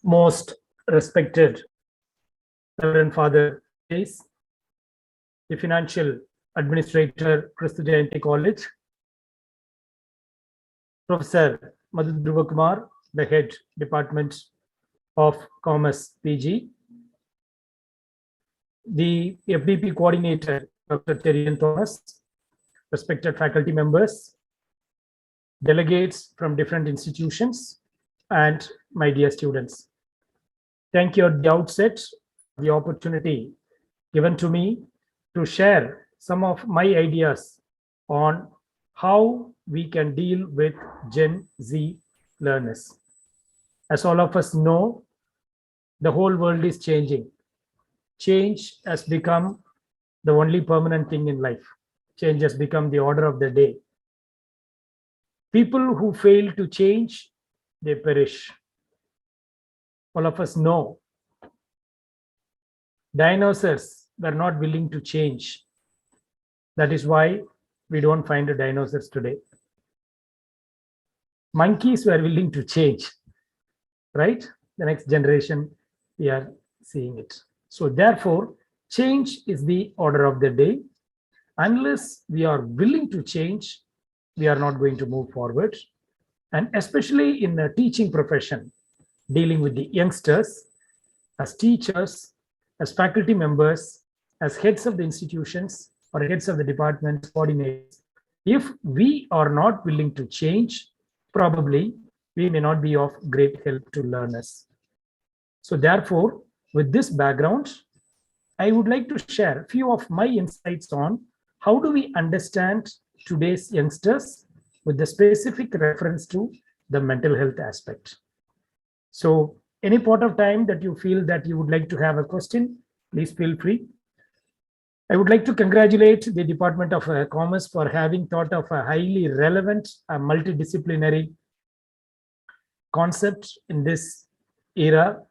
most respected Reverend Father Chase, the Financial Administrator, Christu Jayanti College, Professor Madhu Dhruva Kumar, the Head Department of Commerce PG, the FDP Coordinator, Dr. Terian Thomas, respected faculty members, delegates from different institutions, and my dear students. Thank you at the outset for the opportunity given to me to share some of my ideas on how we can deal with Gen Z learners. As all of us know, the whole world is changing. Change has become the only permanent thing in life. Change has become the order of the day. People who fail to change, they perish. All of us know dinosaurs were not willing to change. That is why we don't find the dinosaurs today. Monkeys were willing to change, right? The next generation, we are seeing it. So therefore, change is the order of the day. Unless we are willing to change, we are not going to move forward. And especially in the teaching profession, dealing with the youngsters, as teachers, as faculty members, as heads of the institutions or heads of the department coordinators, if we are not willing to change, probably we may not be of great help to learners. So therefore, with this background, I would like to share a few of my insights on how do we understand today's youngsters with the specific reference to the mental health aspect. So any part of time that you feel that you would like to have a question, please feel free. I would like to congratulate the Department of Commerce for having thought of a highly relevant, multidisciplinary concept in this era.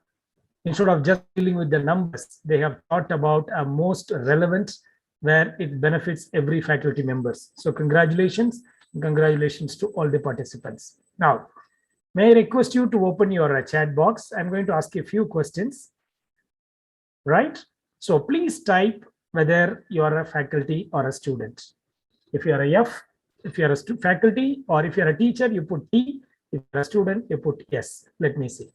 Instead of just dealing with the numbers, they have thought about a most relevant where it benefits every faculty members. So congratulations to all the participants. Now, may I request you to open your chat box? I'm going to ask you a few questions, right? So please type whether you are a faculty or a student. If you are a F, if you are a faculty, or if you are a teacher, you put T. If you are a student, you put yes. Let me see.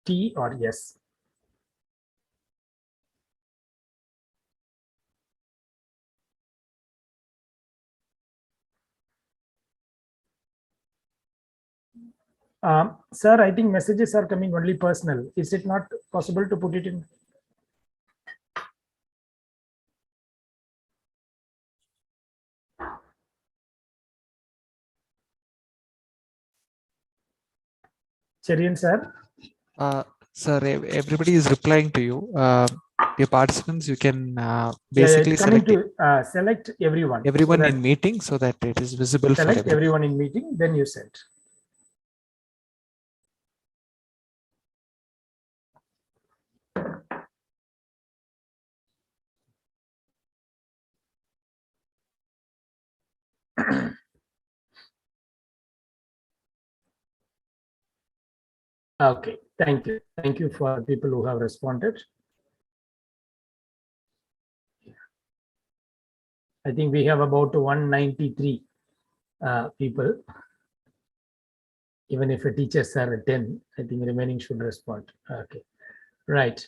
T or yes. Sir, I think messages are coming only personal. Is it not possible to put it in? Cherian, sir? Sir, everybody is replying to you. Your participants, you can basically select everyone. Everyone in meeting so that it is visible for everyone. Everyone in meeting, then you send. Okay, thank you. Thank you for people who have responded. I think we have about 193 people. Even if a teachers are 10, I think remaining should respond. Okay, right.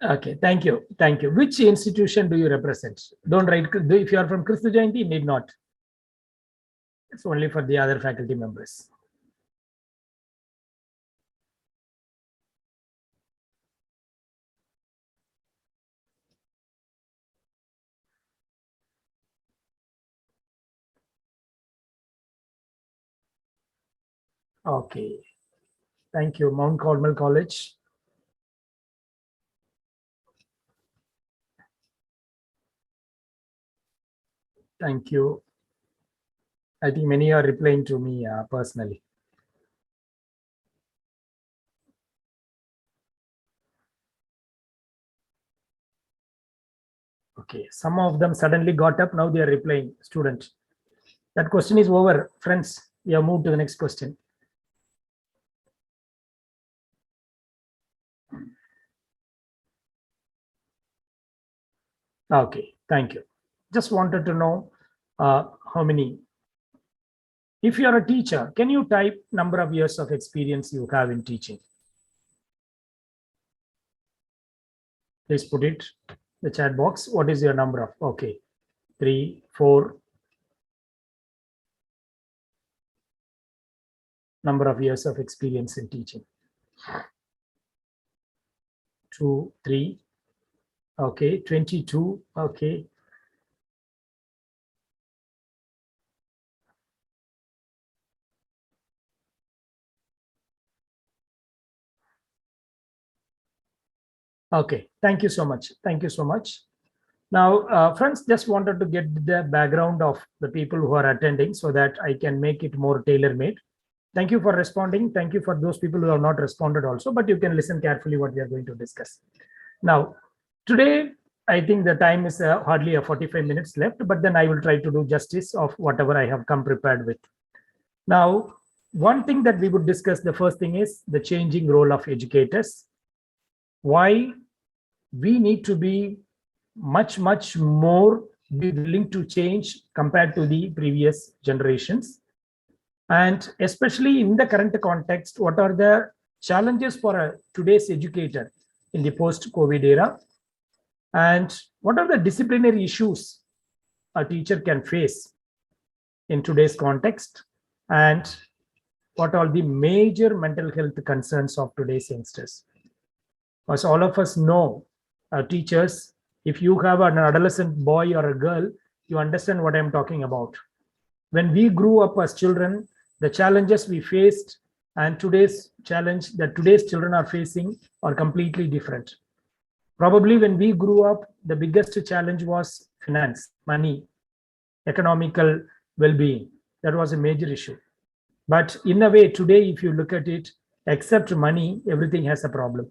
Okay, thank you. Thank you. Which institution do you represent? Don't write. If you are from Christu Jayanti, need not. It's only for the other faculty members. Okay, thank you. Mount Carmel College. Thank you. I think many are replying to me personally. Okay, some of them suddenly got up. Now they are replying. Student, that question is over, friends. Yeah, move to the next question. Okay, thank you. Just wanted to know how many. If you are a teacher, can you type number of years of experience you have in teaching? Please put it the chat box. What is your number of? Okay, 3, 4. Number of years of experience in teaching. 2, 3. Okay, 22. Okay. Okay, thank you so much. Thank you so much. Now, friends, just wanted to get the background of the people who are attending so that I can make it more tailor-made. Thank you for responding. Thank you for those people who have not responded also, but you can listen carefully what we are going to discuss. Now, today, I think the time is hardly a 45 minutes left, but then I will try to do justice of whatever I have come prepared with. Now, one thing that we would discuss, the first thing is the changing role of educators. Why we need to be much more be willing to change compared to the previous generations, and especially in the current context, what are the challenges for today's educator in the post-COVID era, and what are the disciplinary issues a teacher can face in today's context, and what are the major mental health concerns of today's youngsters. As all of us know, teachers, if you have an adolescent boy or a girl, you understand what I'm talking about. When we grew up as children, the challenges we faced and today's challenge that today's children are facing are completely different. Probably when we grew up, the biggest challenge was finance, money, economical well-being. That was a major issue. But in a way, today, if you look at it, except money, everything has a problem.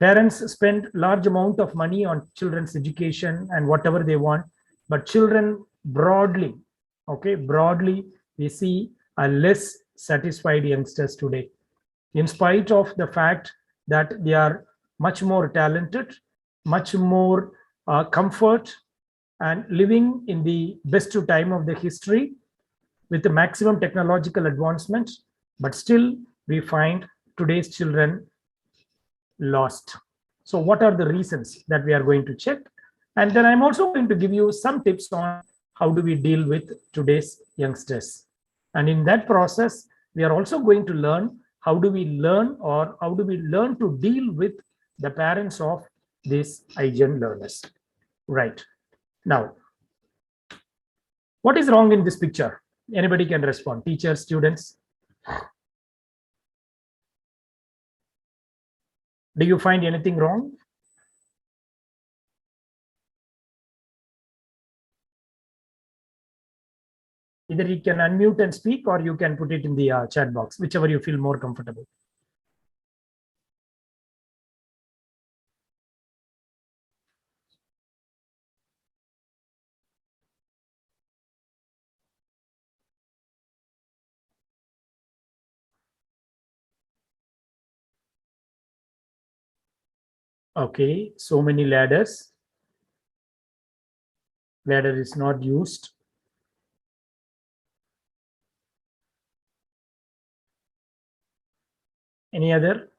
Parents spend large amount of money on children's education and whatever they want, but children broadly, okay, broadly, we see a less satisfied youngsters today, in spite of the fact that they are much more talented, much more comfort, and living in the best time of the history with the maximum technological advancement, but still we find today's children lost. So what are the reasons that we are going to check? And then I'm also going to give you some tips on how do we deal with today's youngsters. And in that process, we are also going to learn how do we learn to deal with the parents of these iGen learners. Right. Now, what is wrong in this picture? Anybody can respond, teachers, students. Do you find anything wrong? Either you can unmute and speak, or you can put it in the chat box, whichever you feel more comfortable. Okay, so many ladders. Ladder is not used. Any other?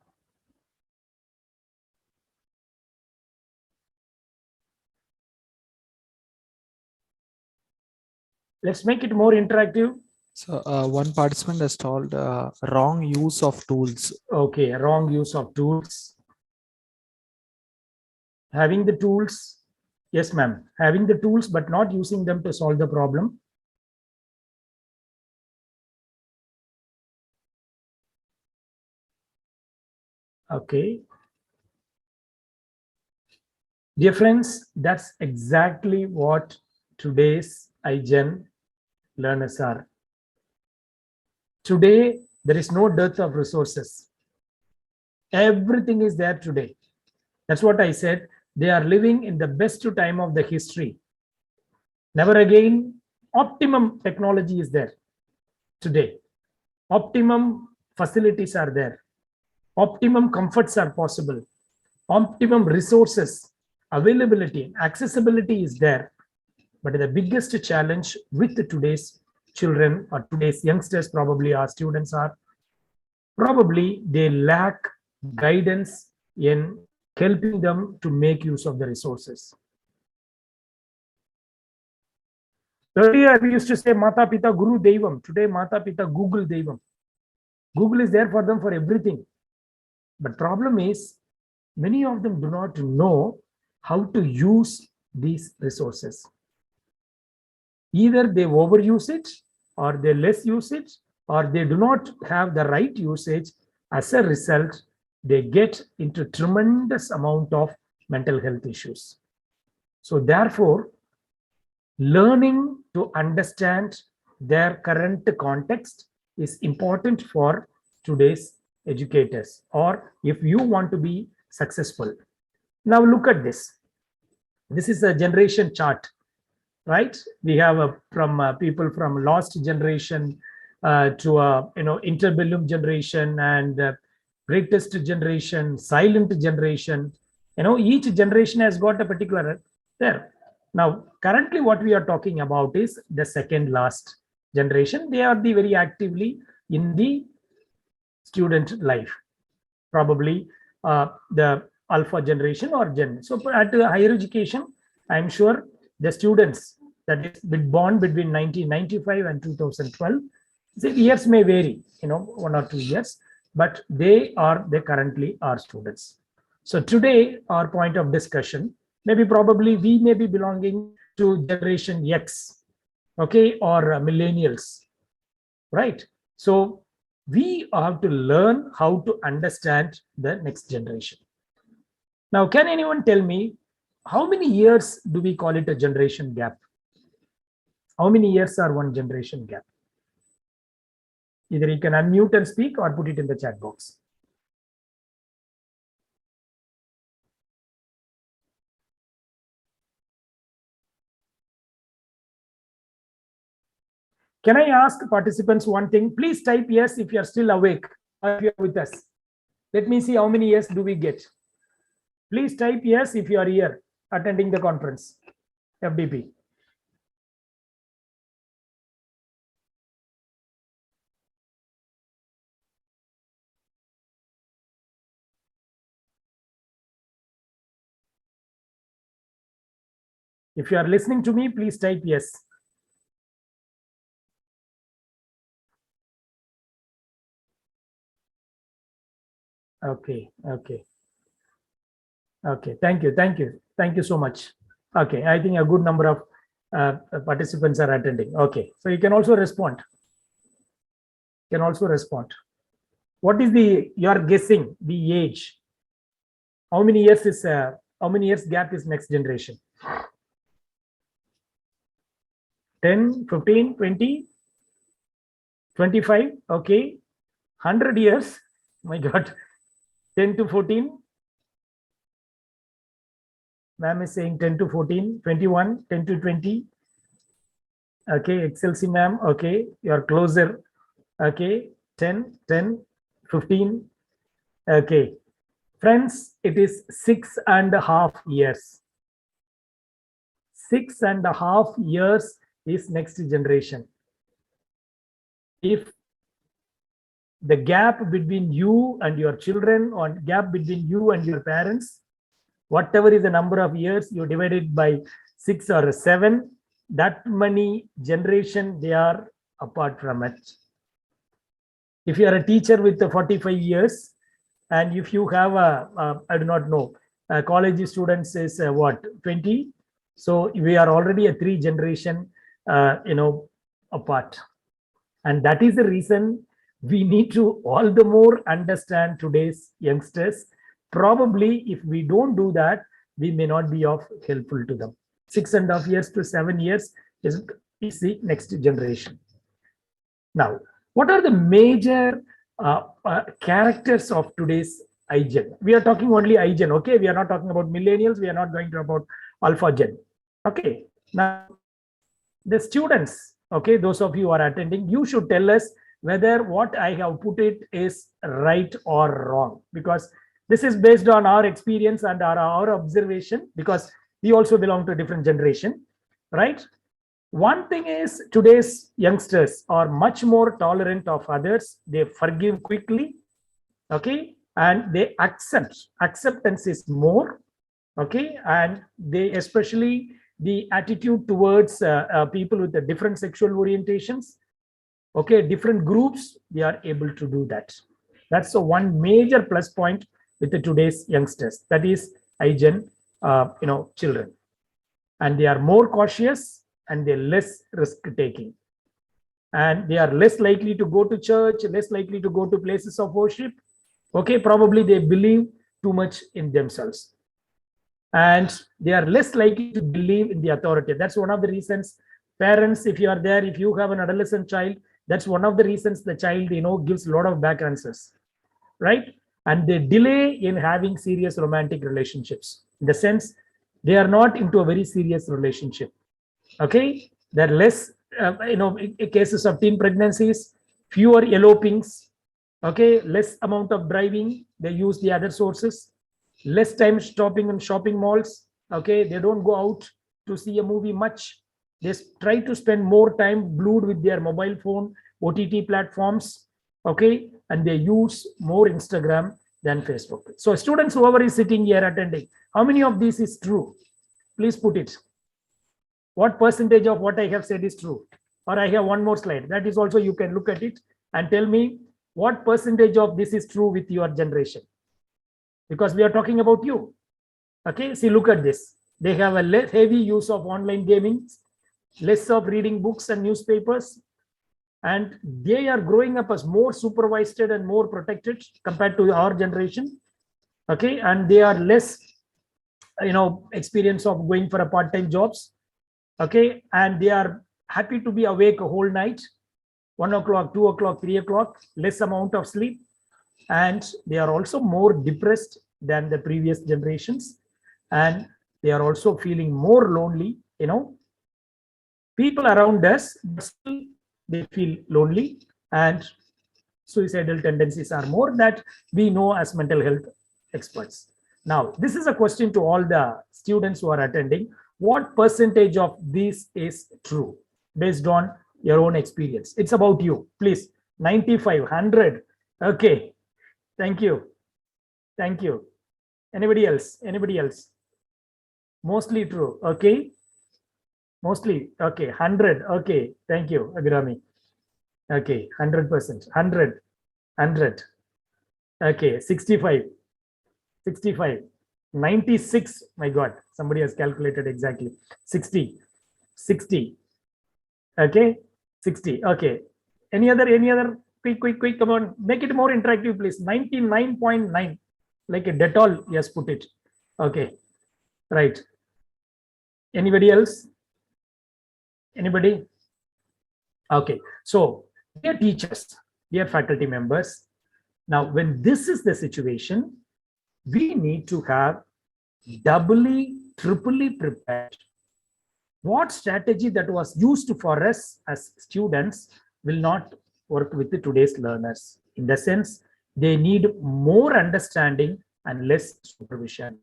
Let's make it more interactive. So one participant has told wrong use of tools. Okay, wrong use of tools. Having the tools, yes, ma'am. Having the tools, but not using them to solve the problem. Okay. Dear friends, that's exactly what today's iGen learners are. Today, there is no dearth of resources. Everything is there today. That's what I said. They are living in the best time of the history. Never again, optimum technology is there. today. Optimum facilities are there. Optimum comforts are possible. Optimum resources, availability, accessibility is there. But the biggest challenge with today's children or today's youngsters, probably our students are, probably they lack guidance in helping them to make use of the resources. Earlier, we used to say Mata Pita Guru Devam. Today, Mata Pita Google Devam. Google is there for them for everything. But problem is, many of them do not know how to use these resources. Either they overuse it, or they less use it, or they do not have the right usage. As a result, they get into tremendous amount of mental health issues. So therefore, learning to understand their current context is important for today's educators, or if you want to be successful. Now look at this. This is a generation chart, right? We have from people from lost generation to interbellum generation and greatest generation, silent generation. Each generation has got a particular there. Now, currently what we are talking about is the second last generation. They are the very actively in the student life, probably the alpha generation or gen. So at higher education, I'm sure the students that is born between 1995 and 2012, the years may vary, 1 or 2 years, but they currently are students. So today our point of discussion, maybe probably we may be belonging to generation X, okay, or millennials, right? So we have to learn how to understand the next generation. Now, can anyone tell me how many years do we call it a generation gap? How many years are one generation gap? Either you can unmute and speak or put it in the chat box. Can I ask participants one thing? Please type yes if you are still awake or if you are with us. Let me see how many yes do we get. Please type yes if you are here attending the conference, FDP. If you are listening to me, please type yes. Okay. Thank you so much. Okay, I think a good number of participants are attending. Okay, so you can also respond. What is you are guessing the age? How many years gap is next generation? 10, 15, 20, 25, okay. 100 years, my God, 10 to 14. Ma'am is saying 10 to 14, 21, 10 to 20. Okay, Excelsi ma'am, okay, you're closer. Okay, 10, 15. Okay, friends, it is 6.5 years. 6.5 years is next generation. If the gap between you and your children, or gap between you and your parents, whatever is the number of years, you divide it by 6 or 7, that many generation they are apart from it. If you are a teacher with 45 years, and if you have I do not know, college students is what, 20? So we are already a 3 generation, apart. And that is the reason we need to all the more understand today's youngsters. Probably if we don't do that, we may not be of helpful to them. 6.5 years to 7 years is the next generation. Now, what are the major characters of today's iGen? We are talking only iGen, okay? We are not talking about millennials. We are not going to about alpha gen, okay? Now, the students, Okay, those of you who are attending, you should tell us whether what I have put it is right or wrong, because this is based on our experience and our observation, because we also belong to a different generation, right? One thing is, today's youngsters are much more tolerant of others. They forgive quickly, okay, and they acceptance is more, okay, and they, especially the attitude towards people with the different sexual orientations, okay, different groups, they are able to do that. That's the one major plus point with the today's youngsters, that is iGen children, and they are more cautious and they're less risk taking, and they are less likely to go to church, less likely to go to places of worship, okay, probably they believe too much in themselves, and they are less likely to believe in the authority. That's one of the reasons, parents, if you are there, if you have an adolescent child, that's one of the reasons the child gives a lot of back answers, right? And they delay in having serious romantic relationships, in the sense they are not into a very serious relationship, okay. There are less cases of teen pregnancies, fewer elopings, okay, less amount of driving, they use the other sources, less time stopping in shopping malls, okay, they don't go out to see a movie much, they try to spend more time glued with their mobile phone, OTT platforms, okay, and they use more Instagram than Facebook. So students, whoever is sitting here attending, how many of this is true? Please put it. What percentage of what I have said is true? Or I have one more slide, that is also, you can look at it and tell me what percentage of this is true with your generation, because we are talking about you, okay. See, look at this, they have a heavy use of online gaming, less of reading books and newspapers, and they are growing up as more supervised and more protected compared to our generation, okay, and they are less experience of going for a part-time jobs, okay, and they are happy to be awake a whole night, 1 o'clock, 2 o'clock, 3 o'clock, less amount of sleep, and they are also more depressed than the previous generations, and they are also feeling more lonely, people around us, but still they feel lonely, and suicidal tendencies are more, that we know as mental health experts. Now, this is a question to all the students who are attending. What percentage of this is true based on your own experience? It's about you, please. 95, 100. Okay. Thank you. Thank you. Anybody else? Anybody else? Mostly true. Okay. Mostly. Okay. 100. Okay. Thank you, Abhirami. Okay. 100%. 100. 100. Okay. 65. 65. 96. My God. Somebody has calculated exactly. 60. 60. Okay. 60. Okay. Any other? Quick. Come on. Make it more interactive, please. 99.9. Like a Dettol. Yes, put it. Okay. Right. Anybody else? Anybody? Okay. So, dear teachers, dear faculty members, now when this is the situation, we need to have doubly, triply prepared. What strategy that was used for us as students will not work with today's learners. In the sense, they need more understanding and less supervision.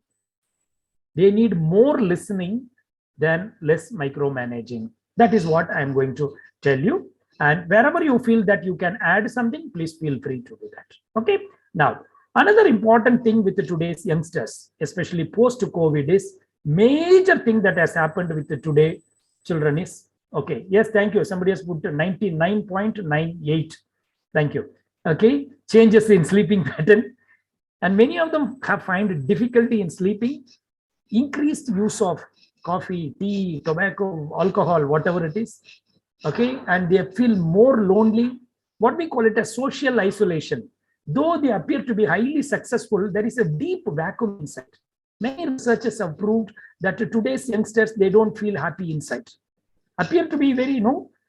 They need more listening than less micromanaging. That is what I'm going to tell you. And wherever you feel that you can add something, please feel free to do that. Okay. Now, another important thing with today's youngsters, especially post-COVID, is major thing that has happened with today children is, okay, yes, thank you. Somebody has put 99.98. Thank you. Okay, changes in sleeping pattern. And many of them have found difficulty in sleeping, increased use of coffee, tea, tobacco, alcohol, whatever it is. Okay, and they feel more lonely. What we call it as social isolation. Though they appear to be highly successful, there is a deep vacuum inside. Many researchers have proved that today's youngsters, they don't feel happy inside. Appear to be very,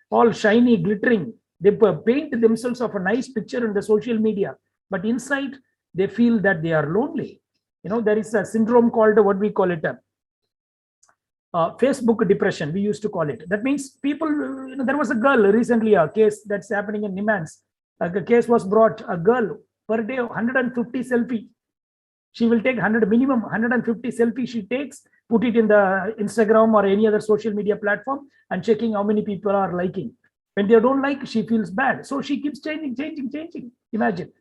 all shiny, glittering. They paint themselves of a nice picture in the social media, but inside they feel that they are lonely. There is a syndrome called, what we call it, Facebook depression, we used to call it. That means people, there was a girl recently, a case that's happening in Nimans. A case was brought, a girl per day, 150 selfie. She will take 100 minimum 150 selfie she takes, put it in the Instagram or any other social media platform and checking how many people are liking. When they don't like, she feels bad. So she keeps changing. Imagine.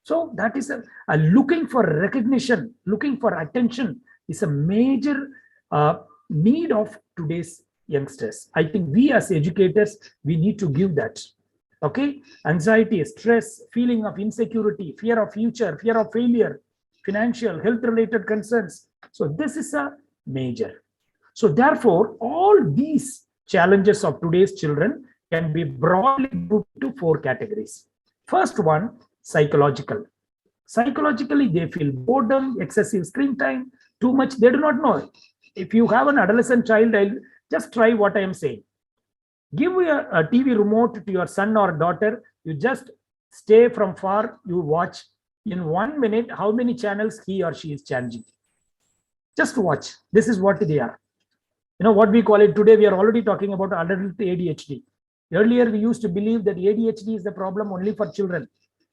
So that is a looking for recognition, looking for attention is a major need of today's youngsters. I think we as educators, we need to give that. Okay, anxiety, stress, feeling of insecurity, fear of future, fear of failure, financial, health related concerns. So this is a major. So therefore, all these challenges of today's children can be broadly grouped to 4 categories. First one, psychological. Psychologically, they feel boredom, excessive screen time, too much. They do not know. If you have an adolescent child, I'll just try what I am saying. Give a TV remote to your son or daughter. You just stay from far, you watch. In 1 minute, how many channels he or she is changing. Just watch. This is what they are. You know what we call it today, we are already talking about adult ADHD. Earlier, we used to believe that ADHD is the problem only for children.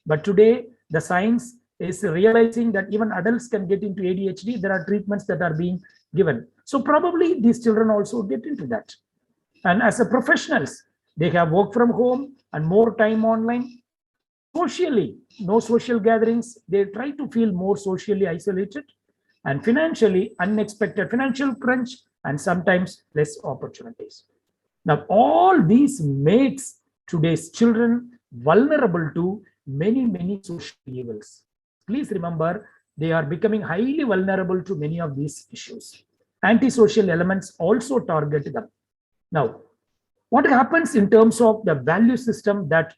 But today, the science is realizing that even adults can get into ADHD. There are treatments that are being given. So probably these children also get into that. And as a professionals, they have work from home and more time online. Socially, no social gatherings. They try to feel more socially isolated, and financially unexpected financial crunch and sometimes less opportunities. Now, all these makes today's children vulnerable to many social evils. Please remember, they are becoming highly vulnerable to many of these issues. Antisocial elements also target them. Now, what happens in terms of the value system that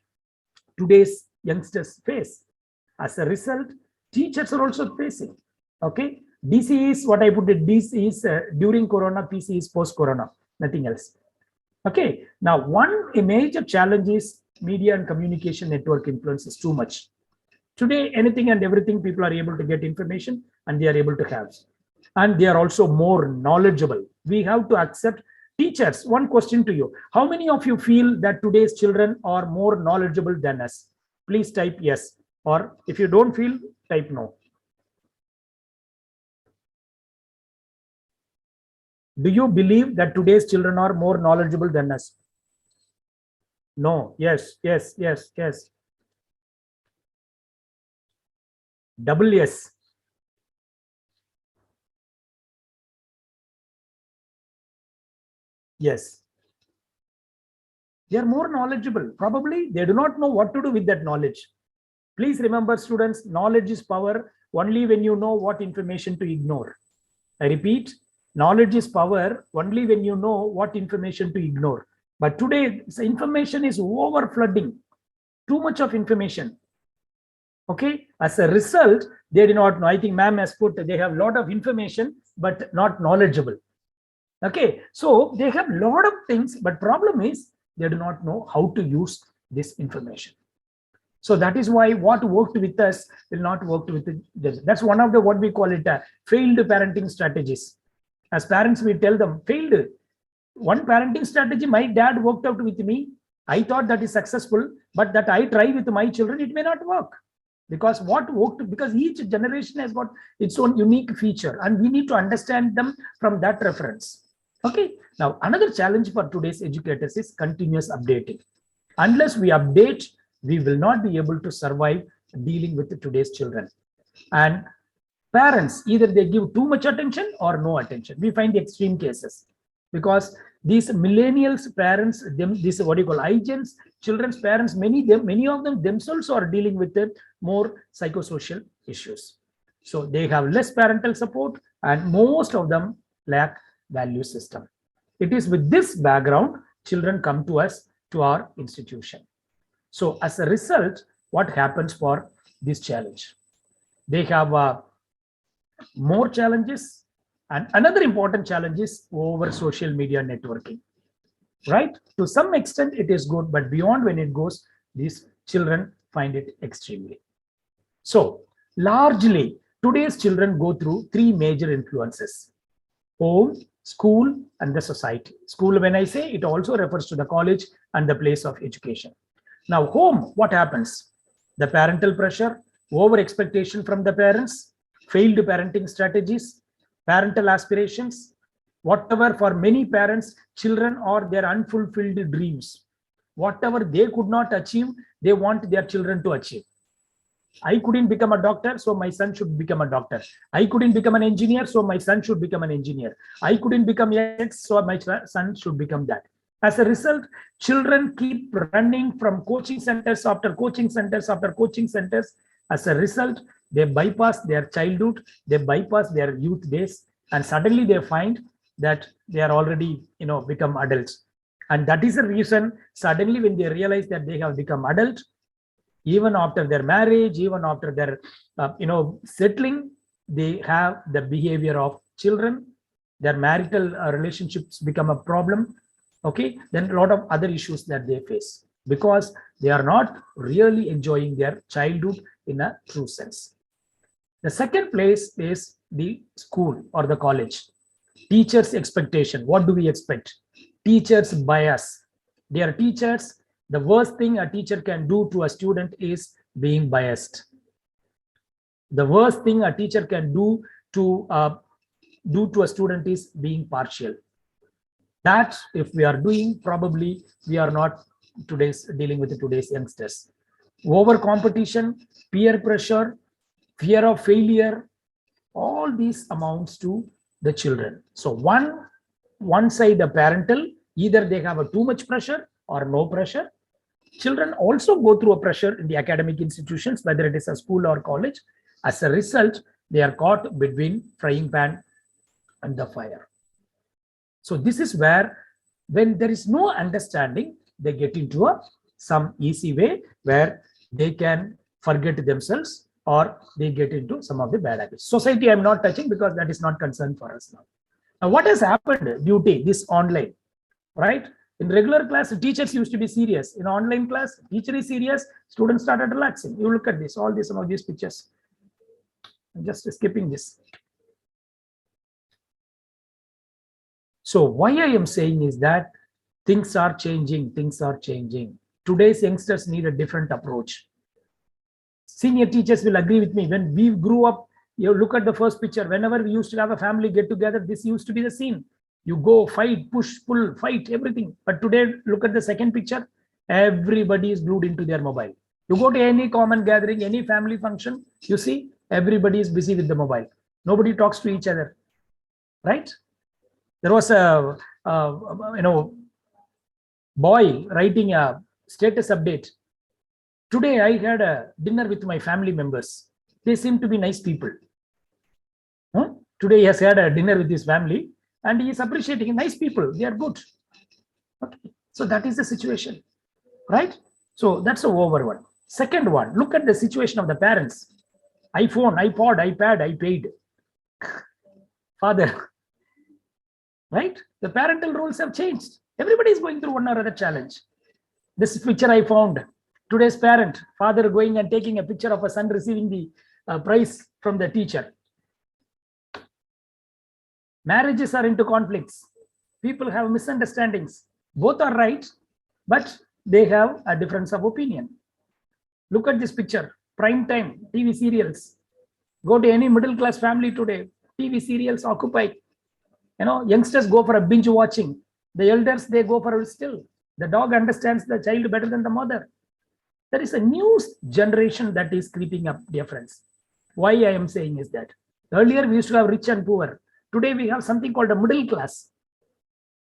today's youngsters face? As a result, teachers are also facing. Okay, DC is what I put it. DC is during Corona, PC is post Corona, nothing else. Okay, now one major challenge is media and communication network influence is too much. Today, anything and everything people are able to get information and they are able to have. And they are also more knowledgeable. We have to accept. Teachers, one question to you. How many of you feel that today's children are more knowledgeable than us? Please type yes. Or if you don't feel, type no. Do you believe that today's children are more knowledgeable than us? No. Yes. Double yes. Yes. They are more knowledgeable. Probably they do not know what to do with that knowledge. Please remember, students, knowledge is power only when you know what information to ignore. I repeat, knowledge is power only when you know what information to ignore. But today, information is over flooding. Too much of information. Okay, as a result, they do not know. I think ma'am has put, they have a lot of information, but not knowledgeable. Okay, so they have a lot of things, but problem is they do not know how to use this information. So that is why what worked with us will not work with them. That's one of the what we call it failed parenting strategies. As parents, we tell them failed. One parenting strategy my dad worked out with me. I thought that is successful, but that I try with my children, it may not work. Because what worked, because each generation has got its own unique feature and we need to understand them from that reference. Okay, now another challenge for today's educators is continuous updating. Unless we update, we will not be able to survive dealing with today's children. And parents, either they give too much attention or no attention. We find the extreme cases because these millennials parents, this what you call IGENs, children's parents, many of them themselves are dealing with the more psychosocial issues. So they have less parental support and most of them lack value system. It is with this background, children come to us, to our institution. So as a result, what happens for this challenge? They have more challenges, and another important challenge is over social media networking, right? To some extent it is good, but beyond when it goes, these children find it extremely. So largely today's children go through 3 major influences. home, school, and the society. School, when I say, it also refers to the college and the place of education. Now, home, what happens? The parental pressure, over expectation from the parents, failed parenting strategies, parental aspirations, whatever. For many parents, children are their unfulfilled dreams. Whatever they could not achieve, they want their children to achieve. I couldn't become a doctor, so my son should become a doctor. I couldn't become an engineer, so my son should become an engineer. I couldn't become X, so my son should become that. As a result, children keep running from coaching centers after coaching centers after coaching centers. As a result, they bypass their childhood, they bypass their youth days, and suddenly they find that they are already, become adults. And that is the reason, suddenly when they realize that they have become adult, even after their marriage, even after their, settling, they have the behavior of children. Their marital relationships become a problem. Okay, then a lot of other issues that they face because they are not really enjoying their childhood in a true sense. The second place is the school or the college. Teachers' expectation. What do we expect? Teachers' bias. They are teachers. The worst thing a teacher can do to a student is being biased. The worst thing a teacher can do to a student is being partial. That if we are doing, probably we are not dealing with today's youngsters. Over competition, peer pressure, fear of failure, all these amounts to the children. So one side, the parental, either they have a too much pressure or no pressure. Children also go through a pressure in the academic institutions, whether it is a school or college. As a result, they are caught between frying pan and the fire. So this is where, when there is no understanding, they get into some easy way where they can forget themselves or they get into some of the bad habits. Society, I'm not touching because that is not concerned for us now. Now, what has happened due to this online, right? In regular class, teachers used to be serious. In online class, teacher is serious, students started relaxing. You look at this, all these, some of these pictures. I'm just skipping this. So why I am saying is that things are changing, things are changing. Today's youngsters need a different approach. Senior teachers will agree with me. When we grew up, you look at the first picture, whenever we used to have a family get together, this used to be the scene. You go, fight, push, pull, fight, everything. But today, look at the second picture. Everybody is glued into their mobile. You go to any common gathering, any family function, you see, everybody is busy with the mobile. Nobody talks to each other, right? There was a boy writing a status update. Today, I had a dinner with my family members. They seem to be nice people. Today, he has had a dinner with his family and he is appreciating nice people. They are good. Okay. So that is the situation, right? So that's the over one. Second one, look at the situation of the parents. iPhone, iPod, iPad, I paid. Father, right? The parental rules have changed. Everybody is going through one or other challenge. This picture I found. Today's parent, father going and taking a picture of a son receiving the prize from the teacher. Marriages are into conflicts. People have misunderstandings. Both are right, but they have a difference of opinion. Look at this picture. Prime time, TV serials. Go to any middle class family today. TV serials occupy. Youngsters go for a binge watching. The elders, they go for a still. The dog understands the child better than the mother. There is a new generation that is creeping up, dear friends. Why I am saying is that earlier we used to have rich and poor. Today we have something called a middle class,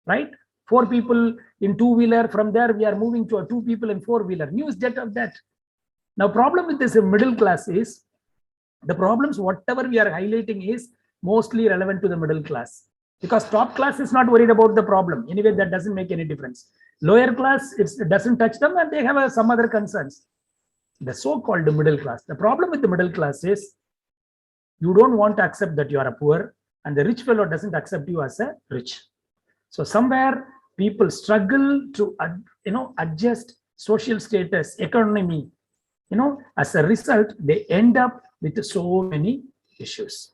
right? 4 people in 2-wheeler. From there we are moving to a 2 people in 4-wheeler. News jet of that. Now, problem with this middle class is the problems, whatever we are highlighting is mostly relevant to the middle class, because top class is not worried about the problem. Anyway, that doesn't make any difference. Lower class, it doesn't touch them and they have some other concerns. The so-called middle class. The problem with the middle class is you don't want to accept that you are a poor, and the rich fellow doesn't accept you as a rich. So somewhere people struggle to adjust social status, economy. As a result, they end up with so many issues.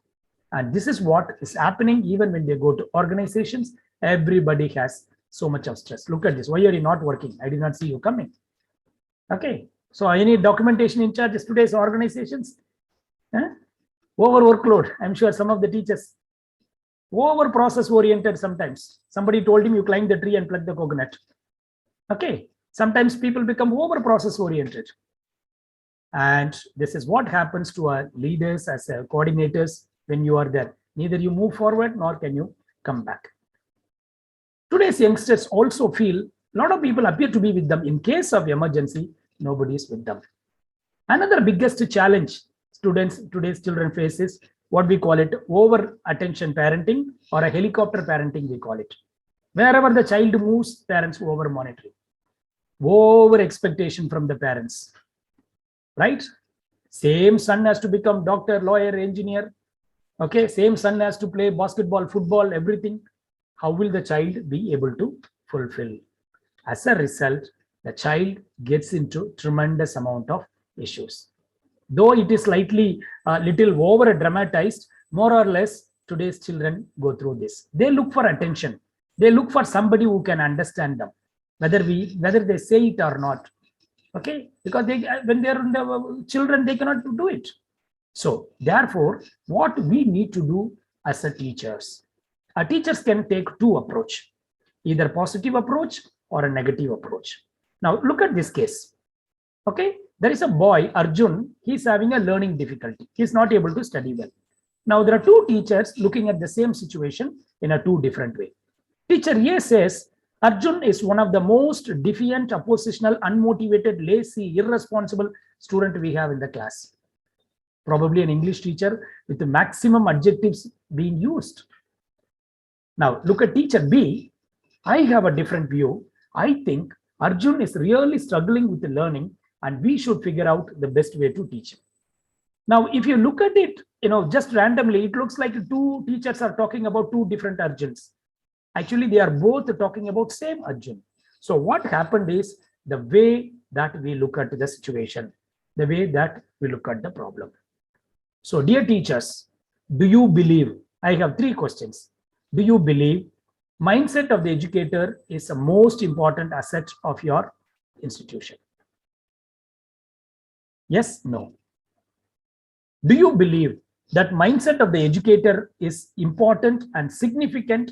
And this is what is happening even when they go to organizations. Everybody has so much of stress. Look at this. Why are you not working? I did not see you coming. Okay. So any documentation in charge today's organizations? Over workload. I'm sure some of the teachers over process oriented sometimes. Somebody told him you climb the tree and pluck the coconut. Okay. Sometimes people become over process oriented. And this is what happens to our leaders as coordinators when you are there. Neither you move forward nor can you come back. Today's youngsters also feel a lot of people appear to be with them. In case of emergency, nobody is with them. Another biggest challenge today's children face is what we call it over attention parenting, or a helicopter parenting we call it. Wherever the child moves, parents over monitoring, over expectation from the parents, right? Same son has to become doctor, lawyer, engineer. Okay, same son has to play basketball, football, everything. How will the child be able to fulfill? As a result, the child gets into tremendous amount of issues. Though it is slightly little over dramatized, more or less today's children go through this. They look for attention. They look for somebody who can understand them, whether they say it or not. Okay, because when they are in the children, they cannot do it. So therefore, what we need to do as a teachers can take two approach, either positive approach or a negative approach. Now look at this case. Okay, there is a boy, Arjun. He's having a learning difficulty. He's not able to study well. Now there are two teachers looking at the same situation in a two different way. Teacher A says Arjun is one of the most defiant, oppositional, unmotivated, lazy, irresponsible student we have in the class. Probably an English teacher with the maximum adjectives being used. Now look at teacher B. I have a different view. I think Arjun is really struggling with the learning, and we should figure out the best way to teach him. Now, if you look at it, just randomly, it looks like two teachers are talking about two different Arjuns. Actually, they are both talking about same Arjun. So what happened is the way that we look at the situation, the way that we look at the problem. So dear teachers, do you believe, I have three questions. Do you believe mindset of the educator is the most important asset of your institution? Yes, no. Do you believe that mindset of the educator is important and significant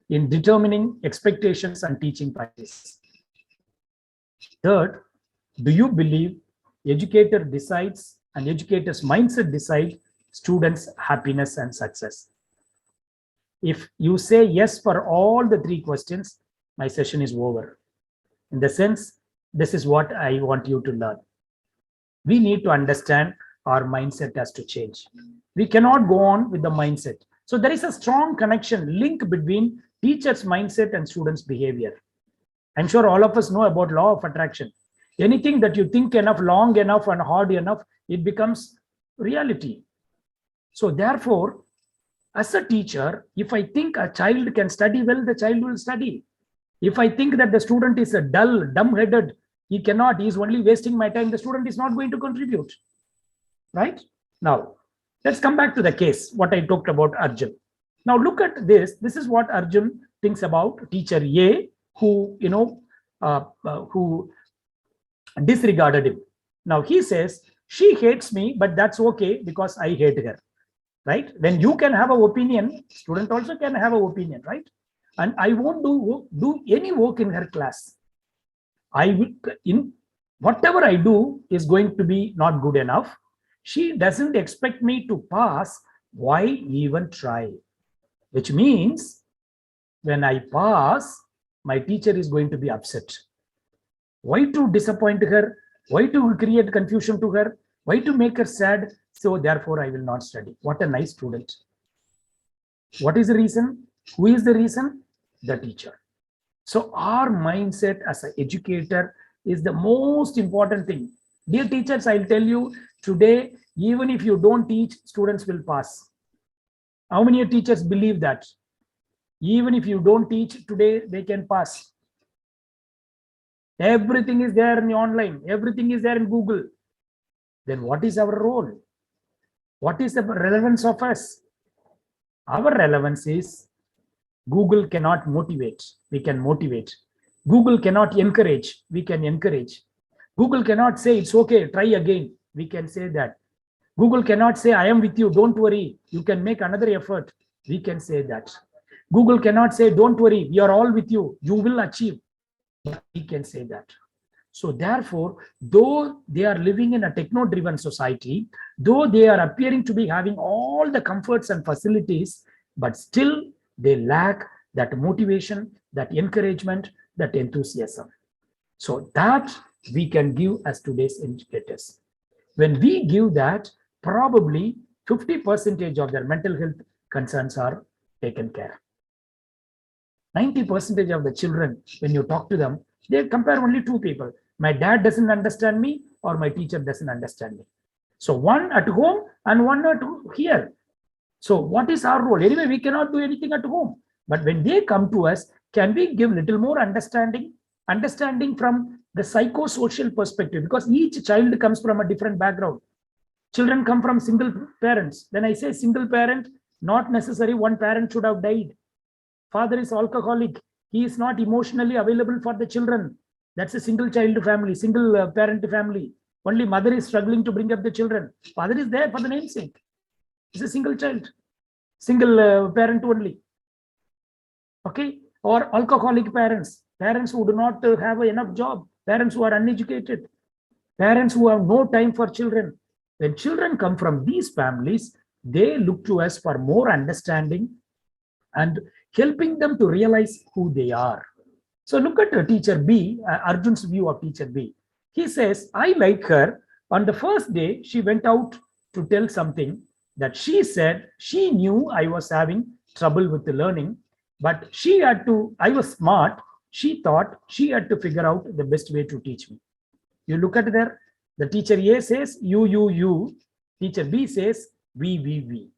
in determining expectations and teaching practice? Third, do you believe educator decides and educator's mindset decide students' happiness and success? If you say yes for all the three questions, my session is over. In the sense, this is what I want you to learn. We need to understand our mindset has to change. We cannot go on with the mindset. So there is a strong connection, link between teacher's mindset and students' behavior. I'm sure all of us know about law of attraction. Anything that you think enough, long enough, and hard enough, it becomes reality. So therefore, as a teacher, if I think a child can study well, the child will study. If I think that the student is a dull, dumb-headed, he cannot, he is only wasting my time, the student is not going to contribute. Right? Now, let's come back to the case, what I talked about Arjun. Now look at this. This is what Arjun thinks about teacher A, who, who disregarded him. Now he says, she hates me, but that's okay because I hate her. Right? When you can have an opinion, student also can have an opinion, right? And I won't do any work in her class. I will, in whatever I do is going to be not good enough. She doesn't expect me to pass. Why even try? Which means when I pass, my teacher is going to be upset. Why to disappoint her? Why to create confusion to her? Why to make her sad? So therefore, I will not study. What a nice student. What is the reason? Who is the reason? The teacher. So our mindset as an educator is the most important thing. Dear teachers, I'll tell you today, even if you don't teach, students will pass. How many teachers believe that? Even if you don't teach today, they can pass. Everything is there in the online. Everything is there in Google. Then what is our role? What is the relevance of us? Our relevance is Google cannot motivate, we can motivate. Google cannot encourage, we can encourage. Google cannot say it's okay, try again, we can say that. Google cannot say I am with you, don't worry, you can make another effort, we can say that. Google cannot say don't worry, we are all with you, you will achieve, but we can say that. So therefore, though they are living in a techno-driven society, though they are appearing to be having all the comforts and facilities, but still they lack that motivation, that encouragement, that enthusiasm. So that we can give as today's educators. When we give that, probably 50% of their mental health concerns are taken care. 90% of the children, when you talk to them, they compare only two people. My dad doesn't understand me or my teacher doesn't understand me. So one at home and one at here. So what is our role? Anyway, we cannot do anything at home. But when they come to us, can we give little more understanding from the psychosocial perspective? Because each child comes from a different background. Children come from single parents. When I say single parent, not necessary one parent should have died. Father is alcoholic. He is not emotionally available for the children. That's a single child family, single parent family. Only mother is struggling to bring up the children. Father is there for the namesake. It's a single child, single parent only. Okay, or alcoholic parents, parents who do not have enough job, parents who are uneducated, parents who have no time for children. When children come from these families, they look to us for more understanding and helping them to realize who they are. So look at teacher B, Arjun's view of teacher B. He says, I like her. On the first day, she went out to tell something that she said she knew I was having trouble with the learning, but she had to, I was smart. She thought she had to figure out the best way to teach me. You look at there, the teacher A says, you. Teacher B says, we.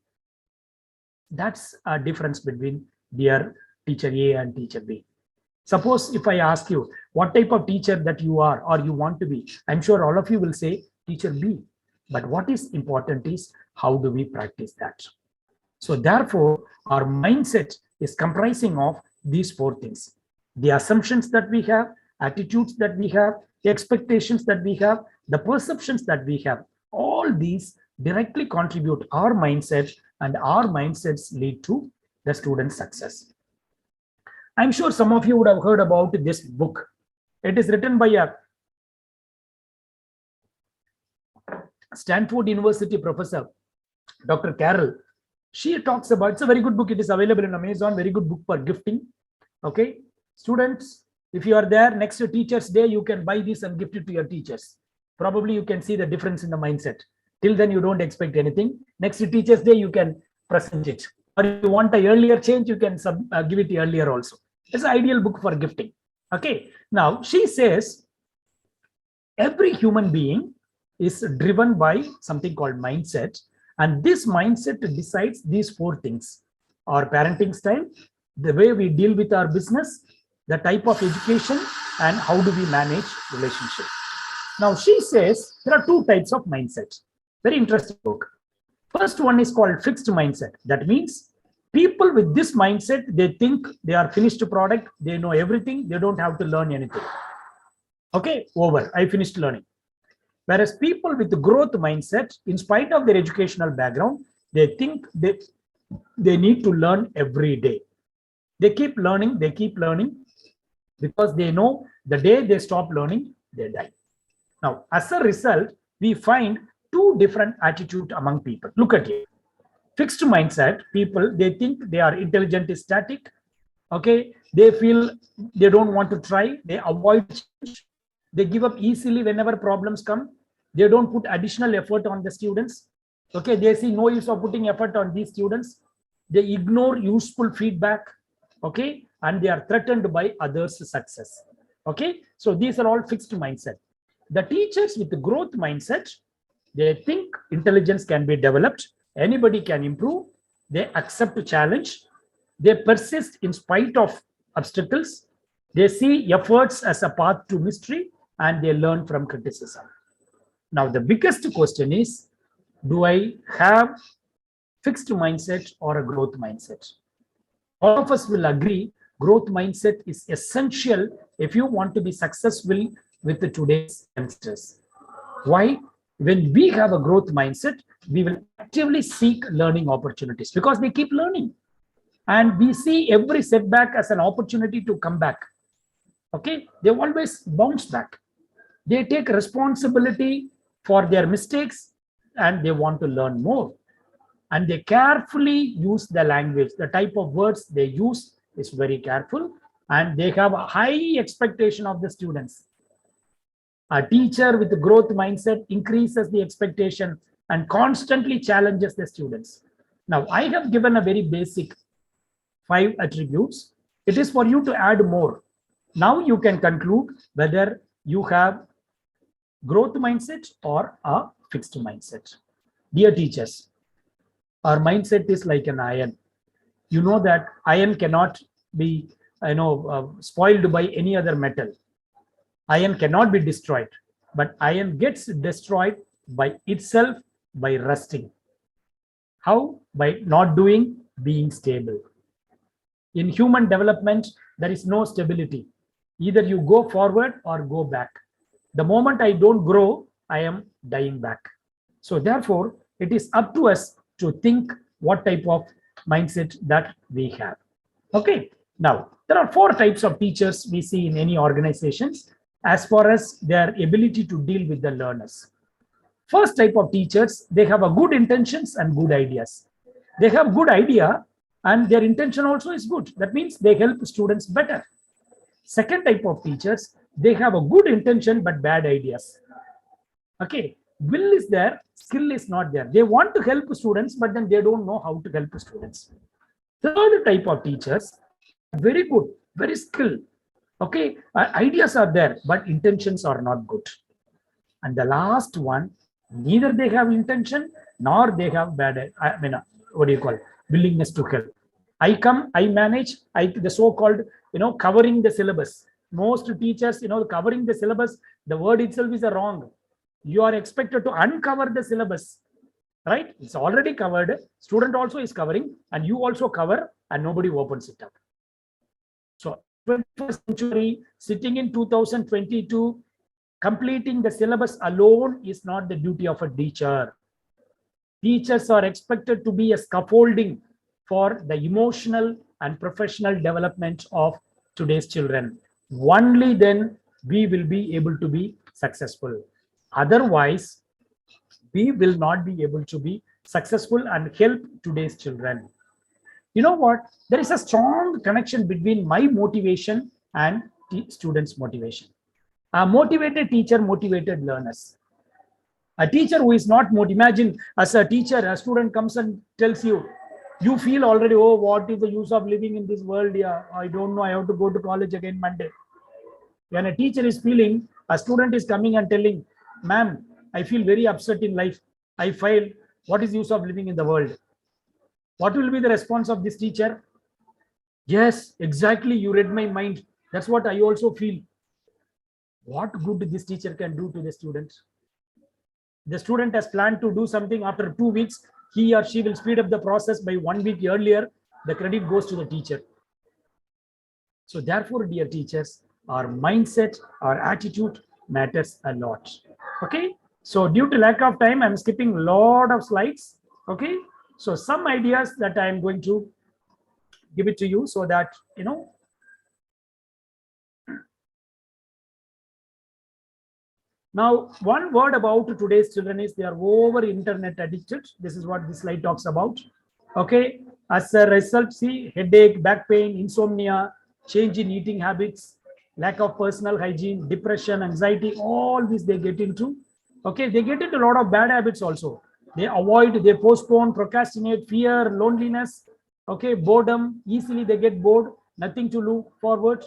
That's a difference between dear teacher A and teacher B. Suppose if I ask you what type of teacher that you are or you want to be, I'm sure all of you will say teacher B. But what is important is how do we practice that? So therefore, our mindset is comprising of these four things. The assumptions that we have, attitudes that we have, the expectations that we have, the perceptions that we have. All these directly contribute our mindset, and our mindsets lead to the student's success. I'm sure some of you would have heard about this book. It is written by a Stanford University professor, Dr. Carroll. She talks about, it's a very good book. It is available in Amazon, very good book for gifting. Okay, students, if you are there next to Teachers Day, you can buy this and gift it to your teachers. Probably you can see the difference in the mindset. Till then, you don't expect anything. Next to Teachers Day, you can present it. Or if you want an earlier change, you can give it earlier also. It's an ideal book for gifting. Okay, now she says every human being is driven by something called mindset, and this mindset decides these four things: our parenting style, the way we deal with our business, the type of education, and how do we manage relationships. Now she says there are two types of mindset. Very interesting book. First one is called fixed mindset. That means people with this mindset, they think they are finished product, they know everything, they don't have to learn anything. Okay, over, I finished learning. Whereas people with the growth mindset, in spite of their educational background, they think they need to learn every day. They keep learning, because they know the day they stop learning, they die. Now, as a result, we find two different attitudes among people. Look at it. Fixed mindset people, they think they are intelligent is static. Okay, they feel they don't want to try, they avoid change, they give up easily whenever problems come, they don't put additional effort on the students. Okay, they see no use of putting effort on these students, they ignore useful feedback. Okay, and they are threatened by others' success. Okay, so these are all fixed mindset. The teachers with the growth mindset, they think intelligence can be developed, anybody can improve, they accept a challenge, they persist in spite of obstacles, they see efforts as a path to mystery, and they learn from criticism. Now, the biggest question is, do I have fixed mindset or a growth mindset? All of us will agree growth mindset is essential if you want to be successful with today's youngsters. Why? When we have a growth mindset, we will actively seek learning opportunities because they keep learning. And we see every setback as an opportunity to come back. Okay, they always bounce back. They take responsibility for their mistakes and they want to learn more. And they carefully use the language. The type of words they use is very careful, and they have a high expectation of the students. A teacher with a growth mindset increases the expectation and constantly challenges the students. Now, I have given a very basic 5 attributes. It is for you to add more. Now you can conclude whether you have growth mindset or a fixed mindset. Dear teachers, our mindset is like an iron. You know that iron cannot be spoiled by any other metal. Iron cannot be destroyed, but iron gets destroyed by itself by rusting. How? By not doing, being stable. In human development, there is no stability. Either you go forward or go back. The moment I don't grow, I am dying back. So therefore, it is up to us to think what type of mindset that we have. Okay. Now, there are 4 types of teachers we see in any organizations as far as their ability to deal with the learners. First type of teachers, they have a good intentions and good ideas. They have good idea and their intention also is good. That means they help students better. Second type of teachers, they have a good intention but bad ideas. Okay, will is there, skill is not there. They want to help students, but then they don't know how to help students. Third type of teachers, very good, very skilled. Okay, ideas are there, but intentions are not good. And the last one, neither they have intention nor they have bad, willingness to help. I come, I manage, the so-called, covering the syllabus. Most teachers, covering the syllabus, the word itself is wrong. You are expected to uncover the syllabus, right? It's already covered. Student also is covering, and you also cover, and nobody opens it up. So 21st century, sitting in 2022, completing the syllabus alone is not the duty of a teacher. Teachers are expected to be a scaffolding for the emotional and professional development of today's children. Only then we will be able to be successful. Otherwise, we will not be able to be successful and help today's children. You know what? There is a strong connection between my motivation and students' motivation. A motivated teacher, motivated learners. A teacher who is not motivated, imagine as a teacher, a student comes and tells you, you feel already, oh, what is the use of living in this world? Yeah, I don't know, I have to go to college again Monday. When a teacher is feeling, a student is coming and telling, ma'am, I feel very upset in life. I failed. What is the use of living in the world? What will be the response of this teacher? Yes, exactly. You read my mind. That's what I also feel. What good this teacher can do to the student? The student has planned to do something after 2 weeks. He or she will speed up the process by 1 week earlier. The credit goes to the teacher. So therefore, dear teachers, our mindset, our attitude matters a lot. Okay. So due to lack of time, I'm skipping a lot of slides. Okay. So some ideas that I'm going to give it to you so that, Now, one word about today's children is they are over internet addicted. This is what this slide talks about. Okay. As a result, see headache, back pain, insomnia, change in eating habits, lack of personal hygiene, depression, anxiety, all this they get into. Okay. They get into a lot of bad habits also. They avoid, they postpone, procrastinate, fear, loneliness. Okay. Boredom, easily they get bored, nothing to look forward.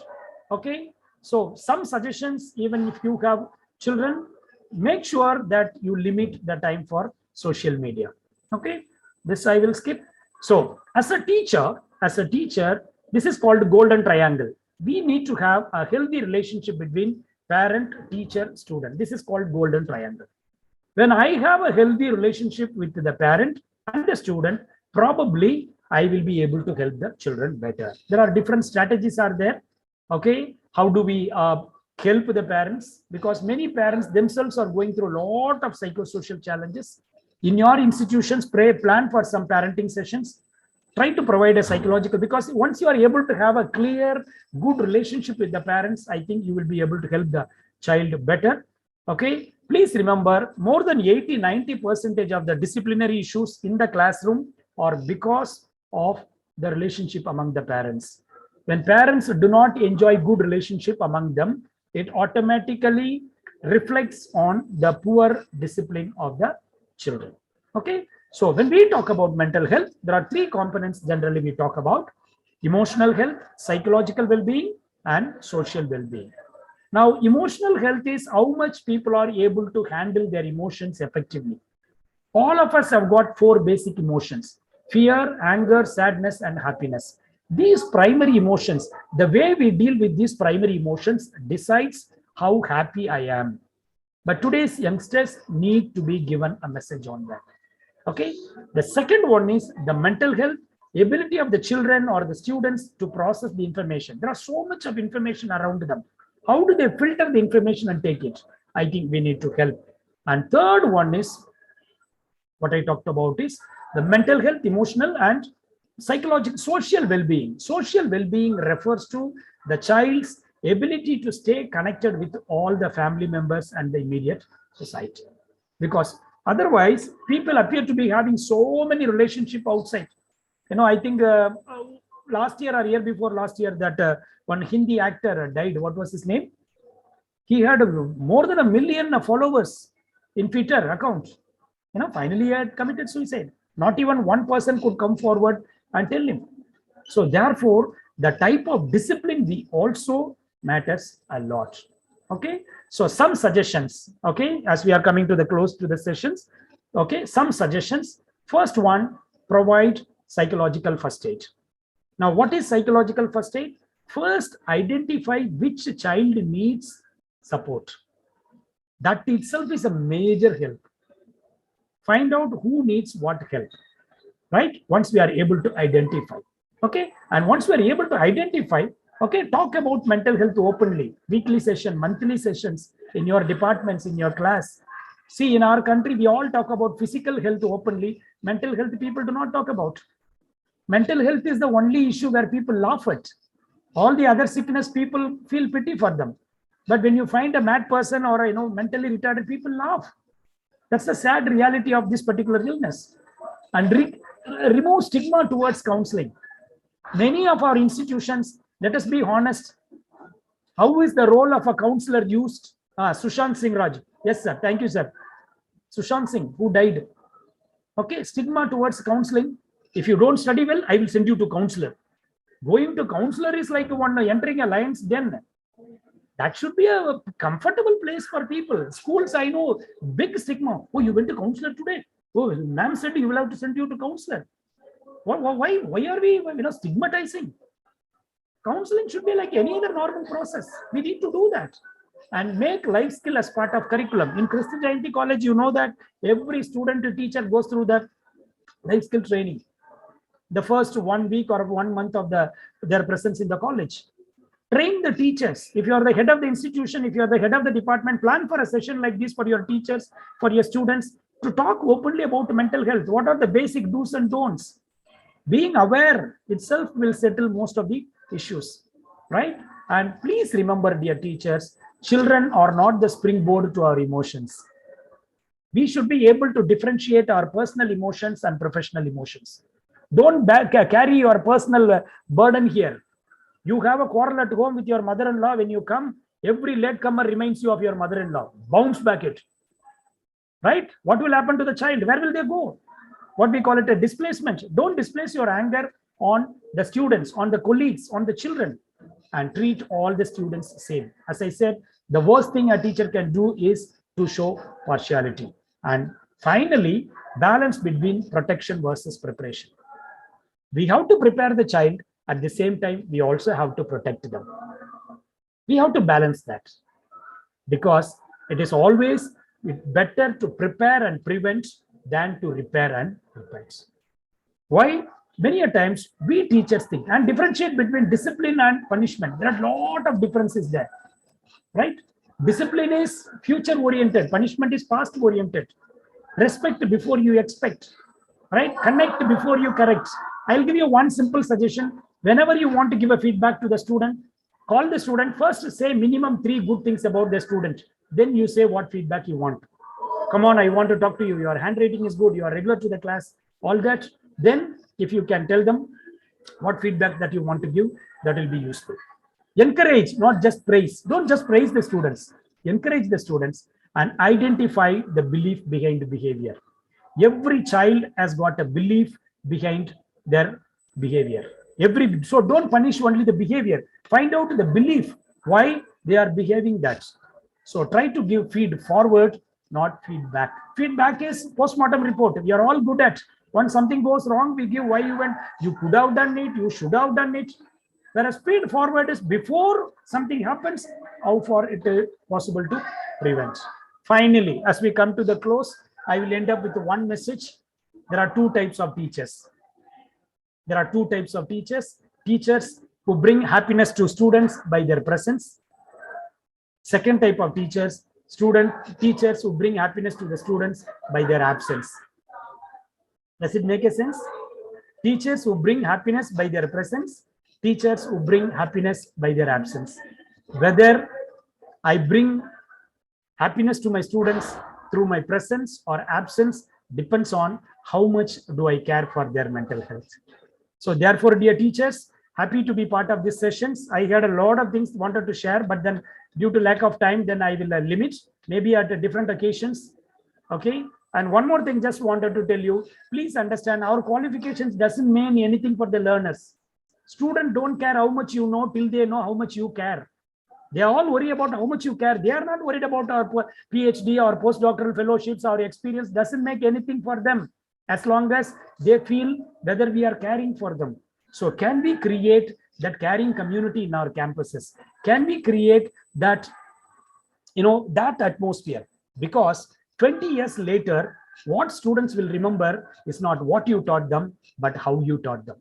Okay. So some suggestions, even if you have children, make sure that you limit the time for social media. Okay, this I will skip. So as a teacher, this is called golden triangle. We need to have a healthy relationship between parent, teacher, student. This is called golden triangle. When I have a healthy relationship with the parent and the student, probably I will be able to help the children better. There are different strategies are there. Okay, how do we help the parents? Because many parents themselves are going through a lot of psychosocial challenges. In your institutions, plan for some parenting sessions. Try to provide a psychological, because once you are able to have a clear, good relationship with the parents, I think you will be able to help the child better. Okay, please remember, more than 80-90% of the disciplinary issues in the classroom are because of the relationship among the parents. When parents do not enjoy good relationship among them, it automatically reflects on the poor discipline of the children. Okay, so when we talk about mental health, there are three components generally we talk about: emotional health, psychological well-being, and social well-being. Now, emotional health is how much people are able to handle their emotions effectively. All of us have got four basic emotions: fear, anger, sadness, and happiness. These primary emotions, the way we deal with these primary emotions decides how happy I am. But today's youngsters need to be given a message on that. Okay. The second one is the mental health, ability of the children or the students to process the information. There are so much of information around them. How do they filter the information and take it? I think we need to help. And third one is what I talked about is the mental health, emotional and psychological, social well-being. Social well-being refers to the child's ability to stay connected with all the family members and the immediate society. Because otherwise, people appear to be having so many relationship outside. I think last year or year before last year, that one Hindi actor died. What was his name? He had more than 1 million followers in Twitter account. Finally he had committed suicide. Not even one person could come forward and tell him. So therefore, the type of discipline we also matters a lot. Okay, so some suggestions. Okay, as we are coming to the close to the sessions. Okay, some suggestions. First one, provide psychological first aid. Now, what is psychological first aid? First, identify which child needs support. That itself is a major help. Find out who needs what help, right? Once we are able to identify. Okay, and once we are able to identify, okay, talk about mental health openly. Weekly session, monthly sessions in your departments, in your class. See, in our country, we all talk about physical health openly. Mental health people do not talk about. Mental health is the only issue where people laugh at. All the other sickness, people feel pity for them. But when you find a mad person or mentally retarded, people laugh. That's the sad reality of this particular illness. And remove stigma towards counseling. Many of our institutions, let us be honest, how is the role of a counselor used? Sushant Singh Raj. Yes, sir. Thank you, sir. Sushant Singh, who died. Okay, stigma towards counseling. If you don't study well, I will send you to counselor. Going to counselor is like one entering a lion's den. That should be a comfortable place for people. Schools, I know, big stigma. Oh, you went to counselor today? Oh, ma'am said you will have to send you to counselor. Why are we stigmatizing? Counseling should be like any other normal process. We need to do that and make life skill as part of curriculum. In Christi Jayanti College, you know that every student and teacher goes through the life skill training. The first 1 week or 1 month of their presence in the college. Train the teachers. If you are the head of the institution, if you are the head of the department, plan for a session like this for your teachers, for your students, to talk openly about mental health. What are the basic do's and don'ts? Being aware itself will settle most of the issues, right? And please remember, dear teachers, children are not the springboard to our emotions. We should be able to differentiate our personal emotions and professional emotions. Don't carry your personal burden here. You have a quarrel at home with your mother-in-law. When you come, every latecomer reminds you of your mother-in-law. Bounce back it. Right? What will happen to the child? Where will they go? What we call it a displacement. Don't displace your anger on the students, on the colleagues, on the children, and treat all the students same. As I said, the worst thing a teacher can do is to show partiality. And finally, balance between protection versus preparation. We have to prepare the child. At the same time, we also have to protect them. We have to balance that, because it is always better to prepare and prevent than to repair and repent. Why? Many a times we teachers think and differentiate between discipline and punishment. There are a lot of differences there, right? Discipline is future oriented, punishment is past oriented. Respect before you expect, right? Connect before you correct. I'll give you one simple suggestion. Whenever you want to give a feedback to the student, call the student first, say minimum 3 good things about the student. Then you say what feedback you want. Come on, I want to talk to you. Your handwriting is good. You are regular to the class. All that. Then if you can tell them what feedback that you want to give, that will be useful. Encourage, not just praise. Don't just praise the students. Encourage the students and identify the belief behind the behavior. Every child has got a belief behind their behavior. So don't punish only the behavior. Find out the belief why they are behaving that. So try to give feed forward, not feedback. Feedback is postmortem report. We are all good at. When something goes wrong, we give why you went. You could have done it. You should have done it. Whereas feed forward is before something happens, how far it is possible to prevent. Finally, as we come to the close, I will end up with one message. There are 2 types of teachers. There are 2 types of teachers. Teachers who bring happiness to students by their presence. Second type of teachers, teachers who bring happiness to the students by their absence. Does it make a sense? Teachers who bring happiness by their presence, teachers who bring happiness by their absence. Whether I bring happiness to my students through my presence or absence depends on how much do I care for their mental health. So therefore, dear teachers, happy to be part of these sessions. I had a lot of things wanted to share, but then due to lack of time, then I will limit, maybe at different occasions. Okay. And one more thing, just wanted to tell you, please understand our qualifications doesn't mean anything for the learners. Students don't care how much you know till they know how much you care. They all worry about how much you care. They are not worried about our PhD or postdoctoral fellowships or experience. Doesn't make anything for them as long as they feel whether we are caring for them. So can we create that caring community in our campuses? Can we create that, that atmosphere? Because 20 years later, what students will remember is not what you taught them, but how you taught them.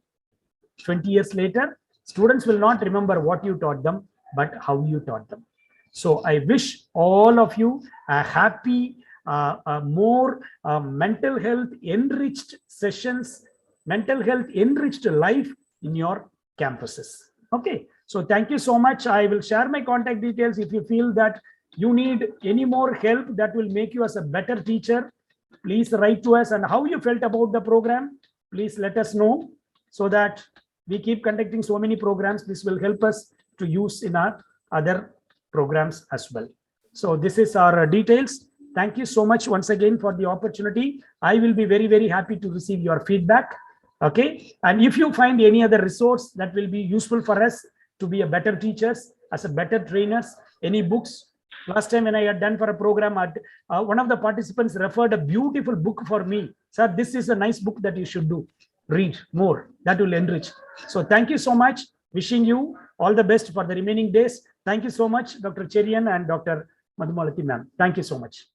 20 years later, students will not remember what you taught them, but how you taught them. So I wish all of you a happy, more mental health enriched sessions, mental health enriched life in your campuses. Okay, so thank you so much. I will share my contact details. If you feel that you need any more help that will make you as a better teacher, please write to us, and how you felt about the program, please let us know, so that we keep conducting so many programs. This will help us to use in our other programs as well. So this is our details. Thank you so much once again for the opportunity. I will be very, very happy to receive your feedback. Okay. And if you find any other resource that will be useful for us to be a better teachers, as a better trainers, any books. Last time when I had done for a program, one of the participants referred a beautiful book for me. Sir, this is a nice book that you should do. Read more. That will enrich. So thank you so much. Wishing you all the best for the remaining days. Thank you so much, Dr. Cherian and Dr. Madhumalati ma'am. Thank you so much.